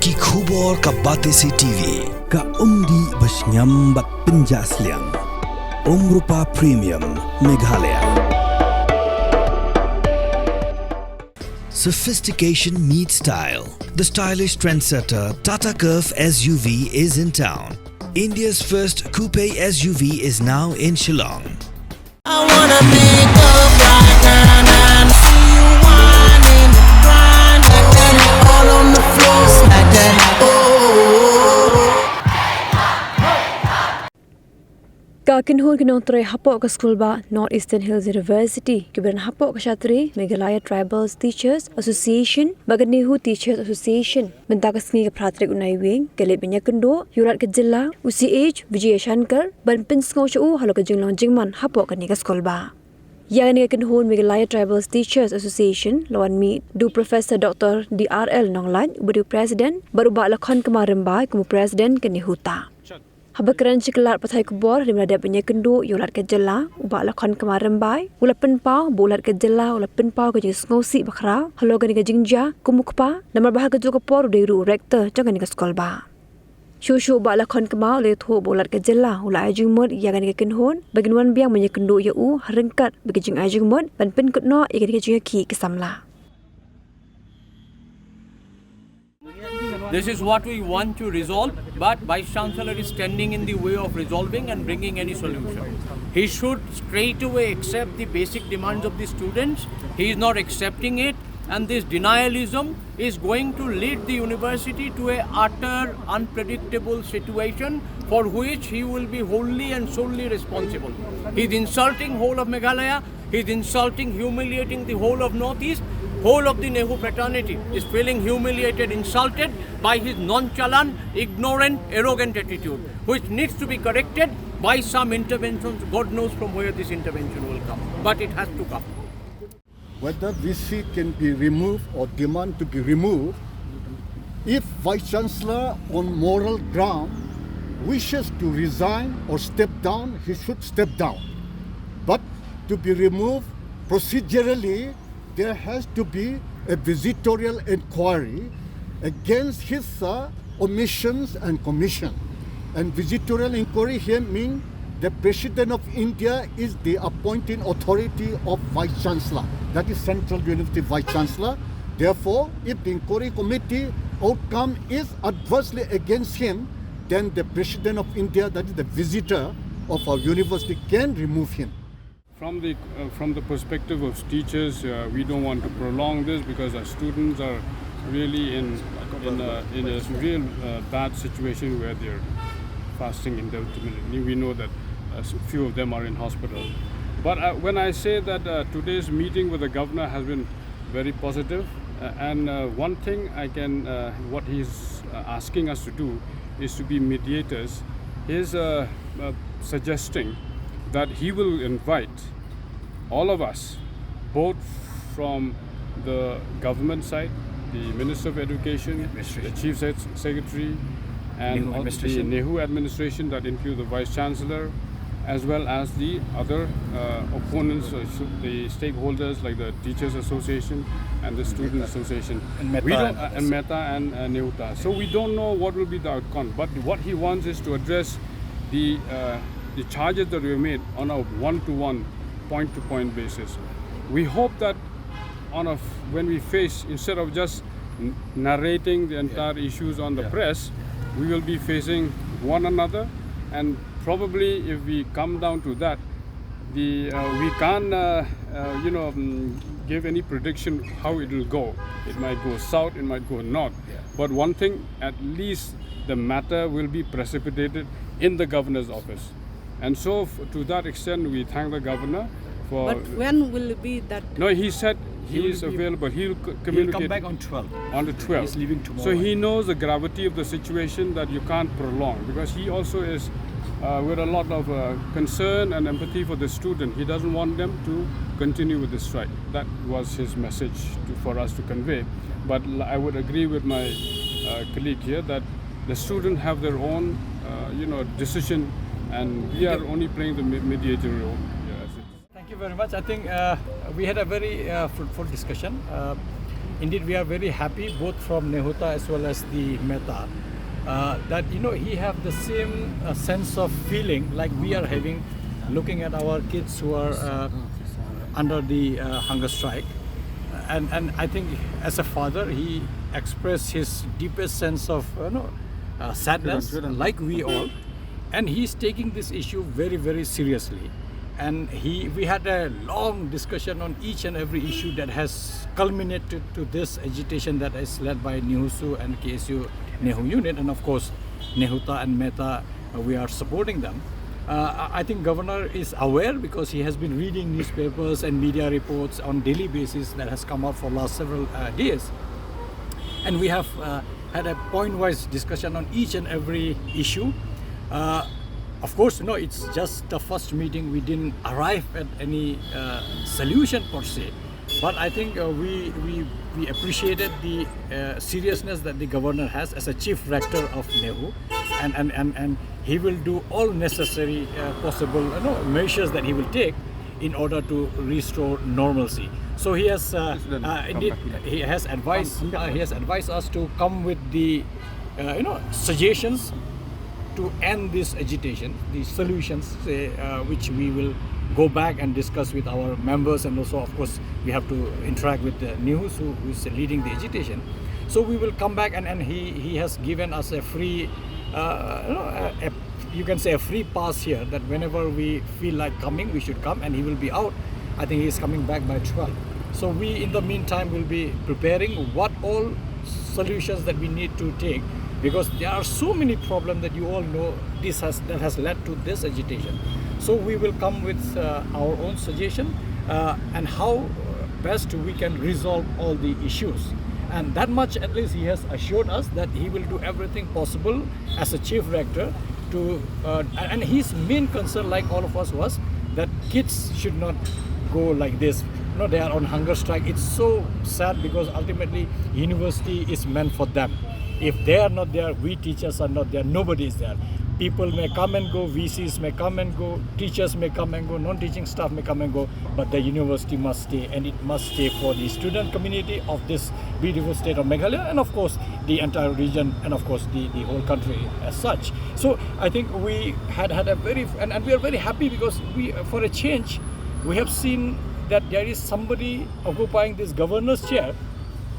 Ki khubor ka Batesi TV. Ka umdi basnyambat penjaslian. Rupa Premium Meghalaya. Sophistication meets style. The stylish trendsetter Tata Curve SUV is in town. India's first coupe SUV is now in Shillong. I wanna make up right now, see you whining, grinding, all on the floor like that. Kakinhun kinontre hapok ke school ba North Eastern Hills University kiberan hapok ke Shatri Meghalaya Tribals Teachers Association bagan Nehu Teachers Association benda ke sengi ke pratrik unai wing kelip banyak kendo yurat ke Jylla UCH Mediation ban pin Sngewsih halo ke jinglong jingman hapok ke ni ke school ba. Yang ni kinhun Meghalaya Tribals Teachers Association lawan mi du Professor Dr. DRL Nonglan ubu President baru ba lakon kemarin ba kumu President ke Nehuta. Habakaran ciklat patai kubor di meladap banyak kendu yulat ke Jylla ubak lakon kemarin bai ulapen pau bulat ke Jylla ulapen pau ke Sngewsih bakra halo gani ke jingja kumukpa namar bahag ke por deiru rektor jangan ke sekolah ba Shushu ubak lakon kemau le thu bulat ke Jylla ulai jingmut ya gani ke kenhun bagin wan biang banyak kendu ya harengkat bagi jing ajingmut ban pen kutno ya gani ke Ïakhih ke Samla. This is what we want to resolve, but Vice Chancellor is standing in the way of resolving and bringing any solution. He should straight away accept the basic demands of the students. He is not accepting it, and this denialism is going to lead the university to a utter unpredictable situation for which he will be wholly and solely responsible. He is insulting whole of Meghalaya. He is insulting, humiliating the whole of Northeast. Whole of the Nehu fraternity is feeling humiliated, insulted by his nonchalant, ignorant, arrogant attitude, which needs to be corrected by some interventions. God knows from where this intervention will come, but it has to come. Whether VC can be removed or demand to be removed, if Vice Chancellor on moral ground wishes to resign or step down, he should step down. But to be removed procedurally, there has to be a visitorial inquiry against his omissions and commission. And visitorial inquiry here means the President of India is the appointing authority of Vice Chancellor. That is Central University Vice Chancellor. Therefore, if the inquiry committee outcome is adversely against him, then the President of India, that is the visitor of our university, can remove him. From the perspective of teachers, we don't want to prolong this because our students are really in a real bad situation where they're fasting indefinitely. We know that a few of them are in hospital. But when I say that today's meeting with the governor has been very positive, and one thing what he's asking us to do is to be mediators. He's suggesting that he will invite all of us, both from the government side, the Minister of Education, the Chief Secretary, and the Nehu administration, that includes the Vice Chancellor, as well as the other opponents, the stakeholders like the Teachers Association and the Student Association, and Meta and Nehuta. So we don't know what will be the outcome, but what he wants is to address the charges that were made on a one-to-one, point-to-point basis. We hope that when we face, instead of just narrating the entire issues on the press, we will be facing one another, and probably if we come down to that, we can't give any prediction how it will go. It might go south, it might go north, but one thing, at least the matter will be precipitated in the governor's office. And so to that extent, we thank the governor for... But when will it be that... No, he said he is available. He'll communicate... He'll come back on 12th. On the 12th. He's leaving tomorrow. So he knows the gravity of the situation, that you can't prolong, because he also is with a lot of concern and empathy for the student. He doesn't want them to continue with the strike. That was his message for us to convey. But I would agree with my colleague here that the students have their own decision, and we are only playing the mediator role. Thank you very much. I think we had a very fruitful discussion. indeed we are very happy both from Nehuta as well as the Meta that he have the same sense of feeling like we are having, looking at our kids who are under the hunger strike, and I think as a father he expressed his deepest sense of sadness, like we all, and he's taking this issue very, very seriously. And we had a long discussion on each and every issue that has culminated to this agitation that is led by Nehu and KSU Nehu unit, and of course Nehuta and Meta, we are supporting them. I think Governor is aware because he has been reading newspapers and media reports on daily basis that has come out for last several days. And we have had a point-wise discussion on each and every issue. Of course, it's just the first meeting. We didn't arrive at any solution per se. But I think we appreciated the seriousness that the governor has as a chief rector of Nehu, and he will do all necessary possible measures that he will take in order to restore normalcy. So he has indeed he has advised us to come with the suggestions to end this agitation, the solutions, which we will go back and discuss with our members, and also of course we have to interact with Nehu who is leading the agitation. So we will come back, and he has given us a free you can say a free pass here, that whenever we feel like coming we should come, and he will be out. I think he is coming back by 12. So we in the meantime will be preparing what all solutions that we need to take, because there are so many problems that you all know that has led to this agitation. So we will come with our own suggestion and how best we can resolve all the issues. And that much at least he has assured us that he will do everything possible as a chief rector to, and his main concern, like all of us, was that kids should not go like this. They are on hunger strike. It's so sad because ultimately university is meant for them. If they are not there, we teachers are not there, nobody is there. People may come and go, VCs may come and go, teachers may come and go, non-teaching staff may come and go, but the university must stay, and it must stay for the student community of this beautiful state of Meghalaya, and of course the entire region, and of course the whole country as such. So I think we had a very, and we are very happy because we, for a change, we have seen that there is somebody occupying this governor's chair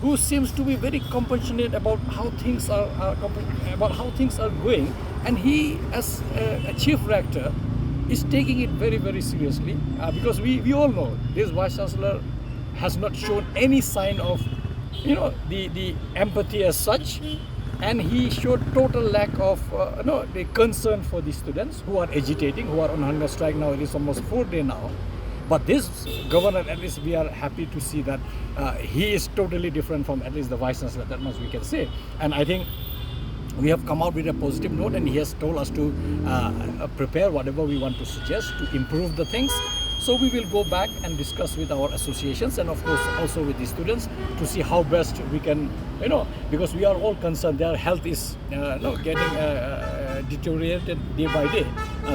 who seems to be very compassionate about how things are going, and he, as a chief rector, is taking it very, very seriously, because we all know this vice chancellor has not shown any sign of the empathy as such, and he showed total lack of the concern for the students who are agitating, who are on hunger strike now. It is almost 4 days now. But this governor, at least we are happy to see that he is totally different from at least the vice chancellor, that much we can say. And I think we have come out with a positive note, and he has told us to prepare whatever we want to suggest to improve the things. So we will go back and discuss with our associations, and of course also with the students, to see how best we can, because we are all concerned. Their health is getting deteriorated day by day.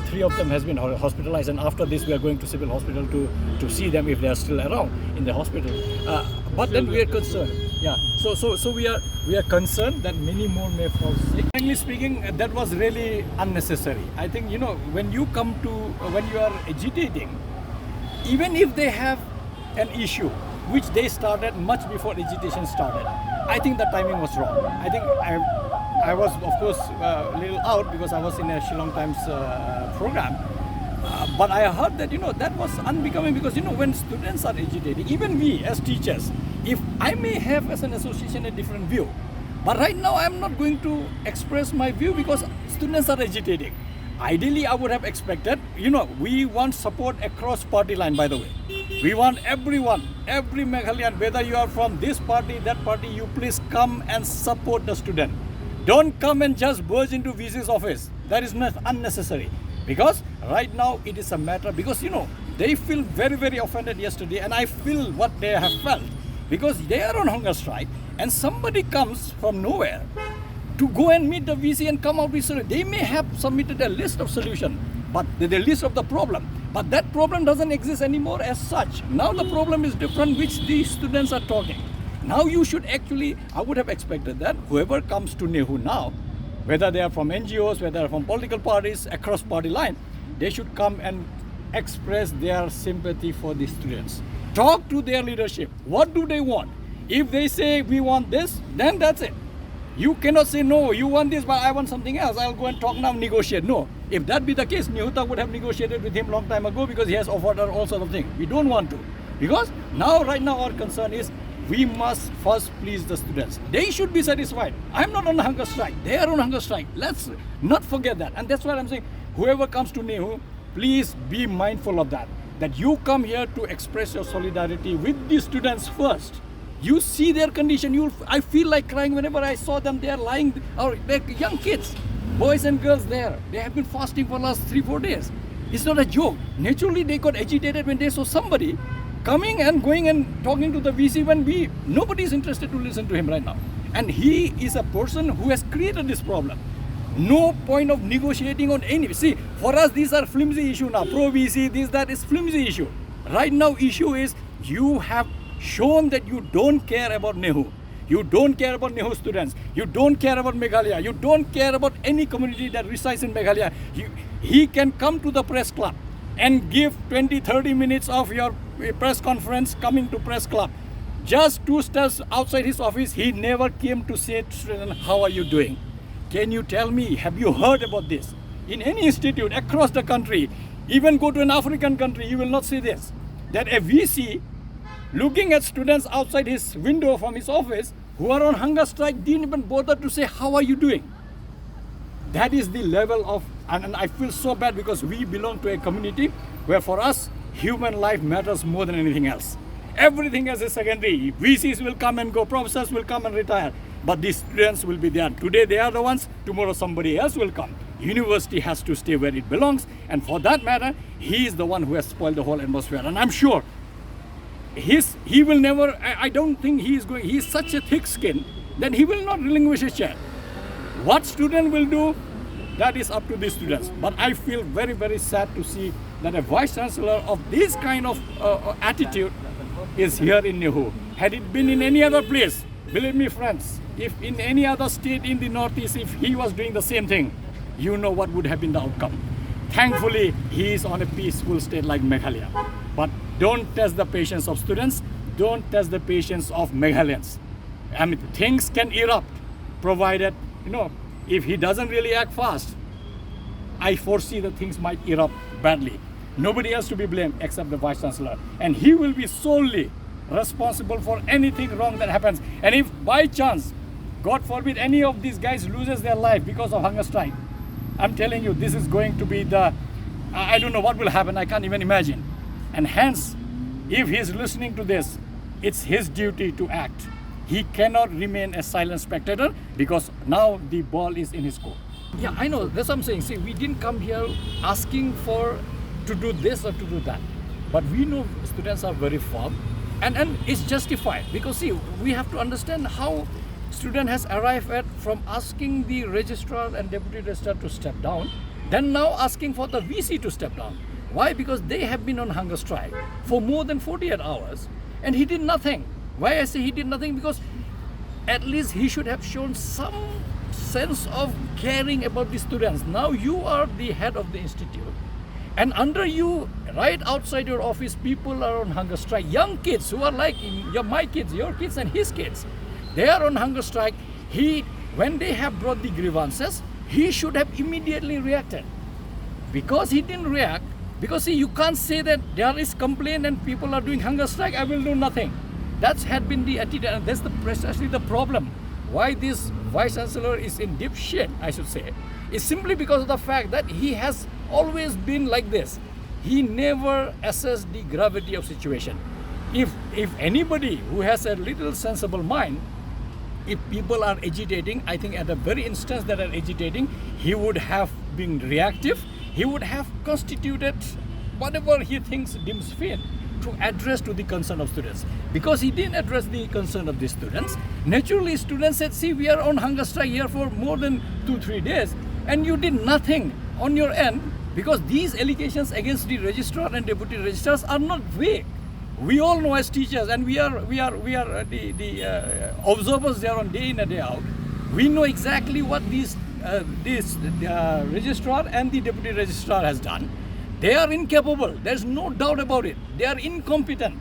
3 of them has been hospitalized, and after this we are going to civil hospital to see them if they are still around in the hospital. But then we are concerned. Yeah. So we are concerned that many more may fall sick. Frankly speaking, that was really unnecessary. I think when you are agitating, even if they have an issue which they started much before agitation started, I think the timing was wrong. I think I was, of course, a little out because I was in a Shillong Times program. But I heard that, that was unbecoming, because, when students are agitating, even we as teachers, if I may have as an association a different view, but right now I am not going to express my view because students are agitating. Ideally, I would have expected, we want support across party line, by the way. We want everyone, every Meghalayan, whether you are from this party, that party, you please come and support the student. Don't come and just burst into VC's office. That is not unnecessary. Because right now it is a matter, because they feel very, very offended yesterday, and I feel what they have felt. Because they are on hunger strike, and somebody comes from nowhere to go and meet the VC and come out with solution. They may have submitted a list of solutions, but the list of the problem. But that problem doesn't exist anymore as such. Now the problem is different, which the students are talking. Now you should actually, I would have expected that whoever comes to Nehu now, whether they are from NGOs, whether they are from political parties, across party line, they should come and express their sympathy for the students. Talk to their leadership. What do they want? If they say we want this, then that's it. You cannot say no, you want this, but I want something else. I'll go and talk now, negotiate. No. If that be the case, Nehu would have negotiated with him long time ago because he has offered her all sort of things. We don't want to. Because right now our concern is we must first please the students. They should be satisfied. I'm not on a hunger strike. They are on hunger strike. Let's not forget that. And that's why I'm saying, whoever comes to Nehu, please be mindful of that. That you come here to express your solidarity with the students first. You see their condition. I feel like crying whenever I saw them. They are lying, or they're young kids, boys and girls there. They have been fasting for the last 3-4 days. It's not a joke. Naturally, they got agitated when they saw somebody coming and going and talking to the VC when nobody is interested to listen to him right now. And he is a person who has created this problem. No point of negotiating on any. See, for us, these are flimsy issue now. Pro VC, that is flimsy issue. Right now, issue is you have shown that you don't care about Nehu. You don't care about Nehu students. You don't care about Meghalaya. You don't care about any community that resides in Meghalaya. He can come to the press club and give 20-30 minutes of your press conference coming to press club. Just 2 steps outside his office, he never came to say to students, how are you doing? Can you tell me, have you heard about this? In any institute across the country, even go to an African country, you will not see this. That a VC looking at students outside his window from his office who are on hunger strike didn't even bother to say, how are you doing? That is the level of, and I feel so bad because we belong to a community where for us, human life matters more than anything else. Everything else is secondary. VCs will come and go, professors will come and retire, but the students will be there. Today they are the ones, tomorrow somebody else will come. University has to stay where it belongs, and for that matter, he is the one who has spoiled the whole atmosphere. And I'm sure he will never, I don't think he is such a thick skin that he will not relinquish his chair. What student will do, that is up to the students. But I feel very, very sad to see that a vice chancellor of this kind of attitude is here in Nehu. Had it been in any other place, believe me friends, if in any other state in the northeast, if he was doing the same thing, you know what would have been the outcome. Thankfully, he is on a peaceful state like Meghalaya. But don't test the patience of students, don't test the patience of Meghalayans. I mean, things can erupt, provided, if he doesn't really act fast, I foresee that things might erupt badly. Nobody else to be blamed except the Vice Chancellor. And he will be solely responsible for anything wrong that happens. And if by chance, God forbid, any of these guys loses their life because of hunger strike, I'm telling you, this is going to be I don't know what will happen, I can't even imagine. And hence, if he's listening to this, it's his duty to act. He cannot remain a silent spectator because now the ball is in his court. Yeah, I know, that's what I'm saying. See, we didn't come here asking to do this or to do that. But we know students are very firm and it's justified because see, we have to understand how student has arrived at from asking the registrar and deputy registrar to step down, then now asking for the VC to step down. Why? Because they have been on hunger strike for more than 48 hours and he did nothing. Why I say he did nothing? Because at least he should have shown some sense of caring about the students. Now you are the head of the institute and under you, right outside your office, people are on hunger strike. Young kids who are like my kids, your kids and his kids. They are on hunger strike. When they have brought the grievances, he should have immediately reacted. Because he didn't react, because see, you can't say that there is complaint and people are doing hunger strike, I will do nothing. That had been the attitude, and that's precisely the problem. Why this Vice Chancellor is in deep shit, I should say, is simply because of the fact that he has always been like this. He never assessed the gravity of situation. If anybody who has a little sensible mind, if people are agitating, I think at the very instance that are agitating, he would have been reactive. He would have constituted whatever he thinks deems fit to address to the concern of students. Because he didn't address the concern of the students, naturally students said, see, we are on hunger strike here for more than 2-3 days and you did nothing on your end because these allegations against the registrar and deputy registrars are not vague. We all know as teachers, and we are the observers there on day in and day out. We know exactly what this registrar and the deputy registrar has done. They are incapable. There's no doubt about it. They are incompetent.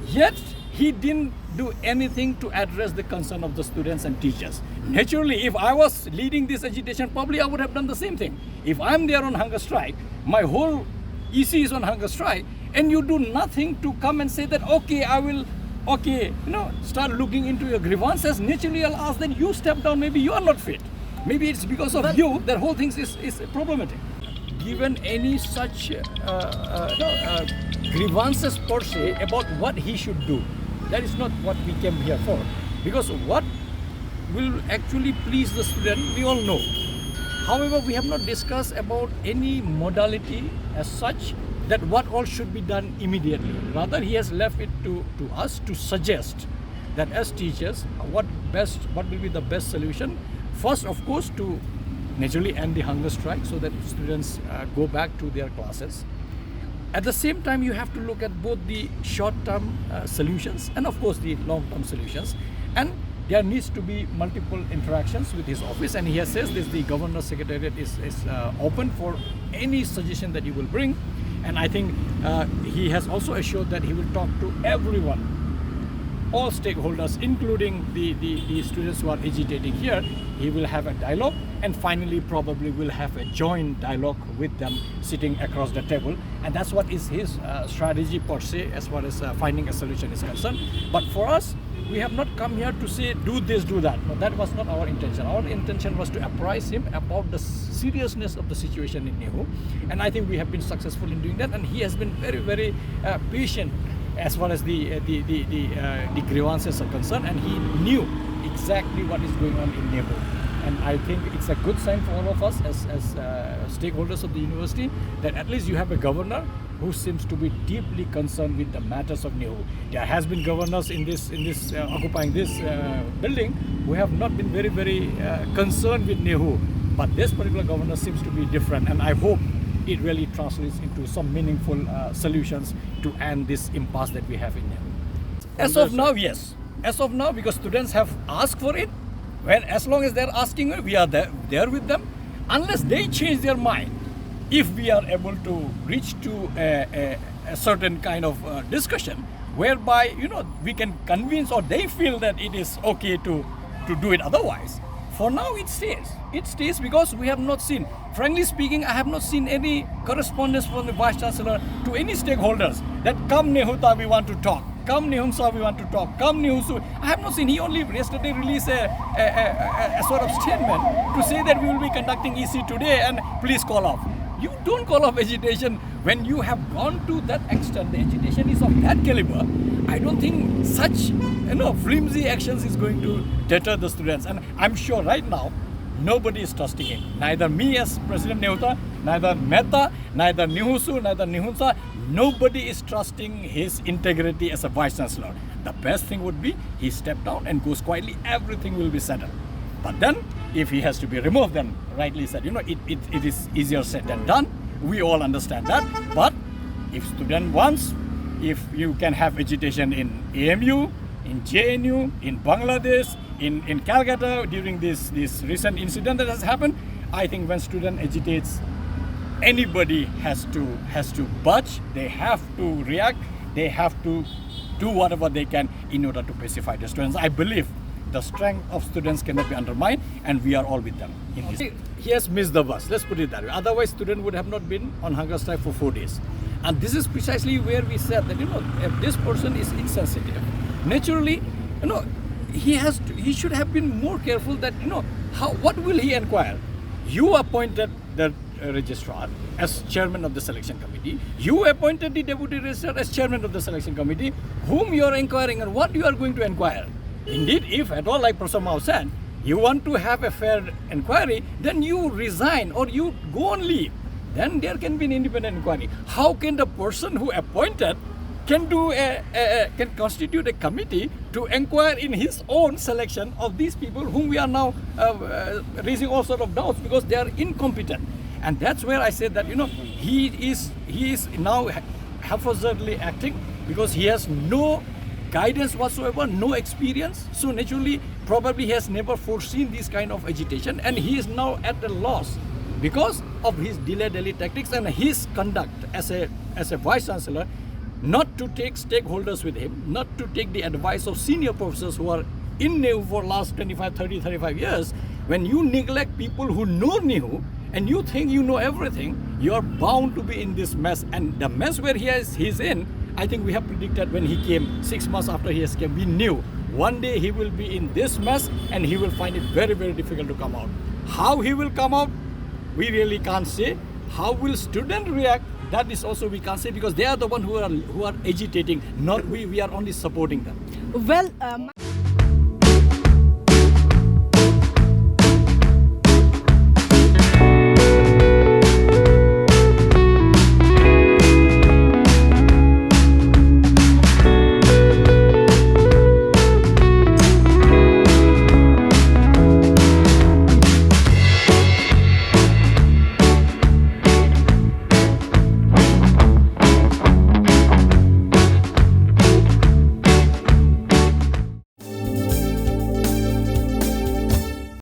Yet he didn't do anything to address the concern of the students and teachers. Naturally, if I was leading this agitation, probably I would have done the same thing. If I'm there on hunger strike, my whole EC is on hunger strike, and you do nothing to come and say that, okay, I will, start looking into your grievances, naturally I'll ask that you step down, maybe you are not fit. Maybe it's because of you that whole thing is problematic. Given any such grievances per se about what he should do, that is not what we came here for. Because what will actually please the student, we all know. However, we have not discussed about any modality as such that what all should be done immediately. Rather, he has left it to us to suggest that as teachers, what will be the best solution. First, of course, to naturally end the hunger strike so that students go back to their classes. At the same time, you have to look at both the short-term solutions and, of course, the long-term solutions. And there needs to be multiple interactions with his office, and he has said this, the Governor's Secretariat is open for any suggestion that you will bring. And I think he has also assured that he will talk to everyone, all stakeholders, including the students who are agitating here. He will have a dialogue, and finally probably will have a joint dialogue with them sitting across the table. And that's what is his strategy per se as far as finding a solution is concerned. But for us, we have not come here to say do this, do that. No, that was not our intention. Our intention was to apprise him about the seriousness of the situation in Nehu, and I think we have been successful in doing that. And he has been very, very patient as far as the grievances are concerned, and he knew exactly what is going on in Nehu. And I think it's a good sign for all of us as stakeholders of the university that at least you have a governor who seems to be deeply concerned with the matters of Nehu. There has been governors in this occupying this building who have not been very, very concerned with Nehu, but this particular governor seems to be different, and I hope it really translates into some meaningful solutions to end this impasse that we have in Nehu. As of now, yes. As of now, because students have asked for it, well, as long as they're asking, we are there with them. Unless they change their mind, if we are able to reach to a certain kind of discussion whereby we can convince, or they feel that it is okay to do it otherwise. For now, it stays. It stays because we have not seen, frankly speaking, I have not seen any correspondence from the Vice Chancellor to any stakeholders that come Nehuta, we want to talk. Come Nehumsa, we want to talk. Come Nehusu. I have not seen. He only yesterday released a sort of statement to say that we will be conducting EC today and please call off. You don't call off agitation when you have gone to that extent. The agitation is of that caliber. I don't think such flimsy actions is going to deter the students. And I'm sure right now nobody is trusting him. Neither me as President Nehuta, neither Mehta, neither Nehusu, neither Nehunsa. Nobody is trusting his integrity as a Vice Chancellor. The best thing would be he steps down and goes quietly. Everything will be settled. But then, if he has to be removed, then rightly said, it is easier said than done. We all understand that. But if student wants, if you can have agitation in AMU, in JNU, in Bangladesh, in Calcutta during this recent incident that has happened, I think when student agitates, anybody has to budge. They have to react. They have to do whatever they can in order to pacify the students. I believe the strength of students cannot be undermined, and we are all with them in this. He has missed the bus, let's put it that way. Otherwise, student would have not been on hunger strike for 4 days. And this is precisely where we said that, if this person is insensitive, naturally, he should have been more careful that, what will he inquire? You appointed the registrar as chairman of the selection committee. You appointed the deputy registrar as chairman of the selection committee. Whom you are inquiring and what you are going to inquire? Indeed, if at all, like Professor Mao said, you want to have a fair inquiry, then you resign or you go on leave. Then there can be an independent inquiry. How can the person who appointed can constitute a committee to inquire in his own selection of these people whom we are now raising all sort of doubts because they are incompetent? And that's where I said that he is now haphazardly acting, because he has no guidance whatsoever, no experience. So naturally, probably he has never foreseen this kind of agitation, and he is now at a loss because of his delay tactics and his conduct as a vice chancellor, not to take stakeholders with him, not to take the advice of senior professors who are in Nehu for last 35 years. When you neglect people who know Nehu and you think you know everything, you are bound to be in this mess. And the mess where he's in, I think we have predicted when he came 6 months after he has came, we knew one day he will be in this mess and he will find it very, very difficult to come out. How he will come out, we really can't say. How will students react? That is also we can't say, because they are the one who are agitating, not we. We are only supporting them. Well.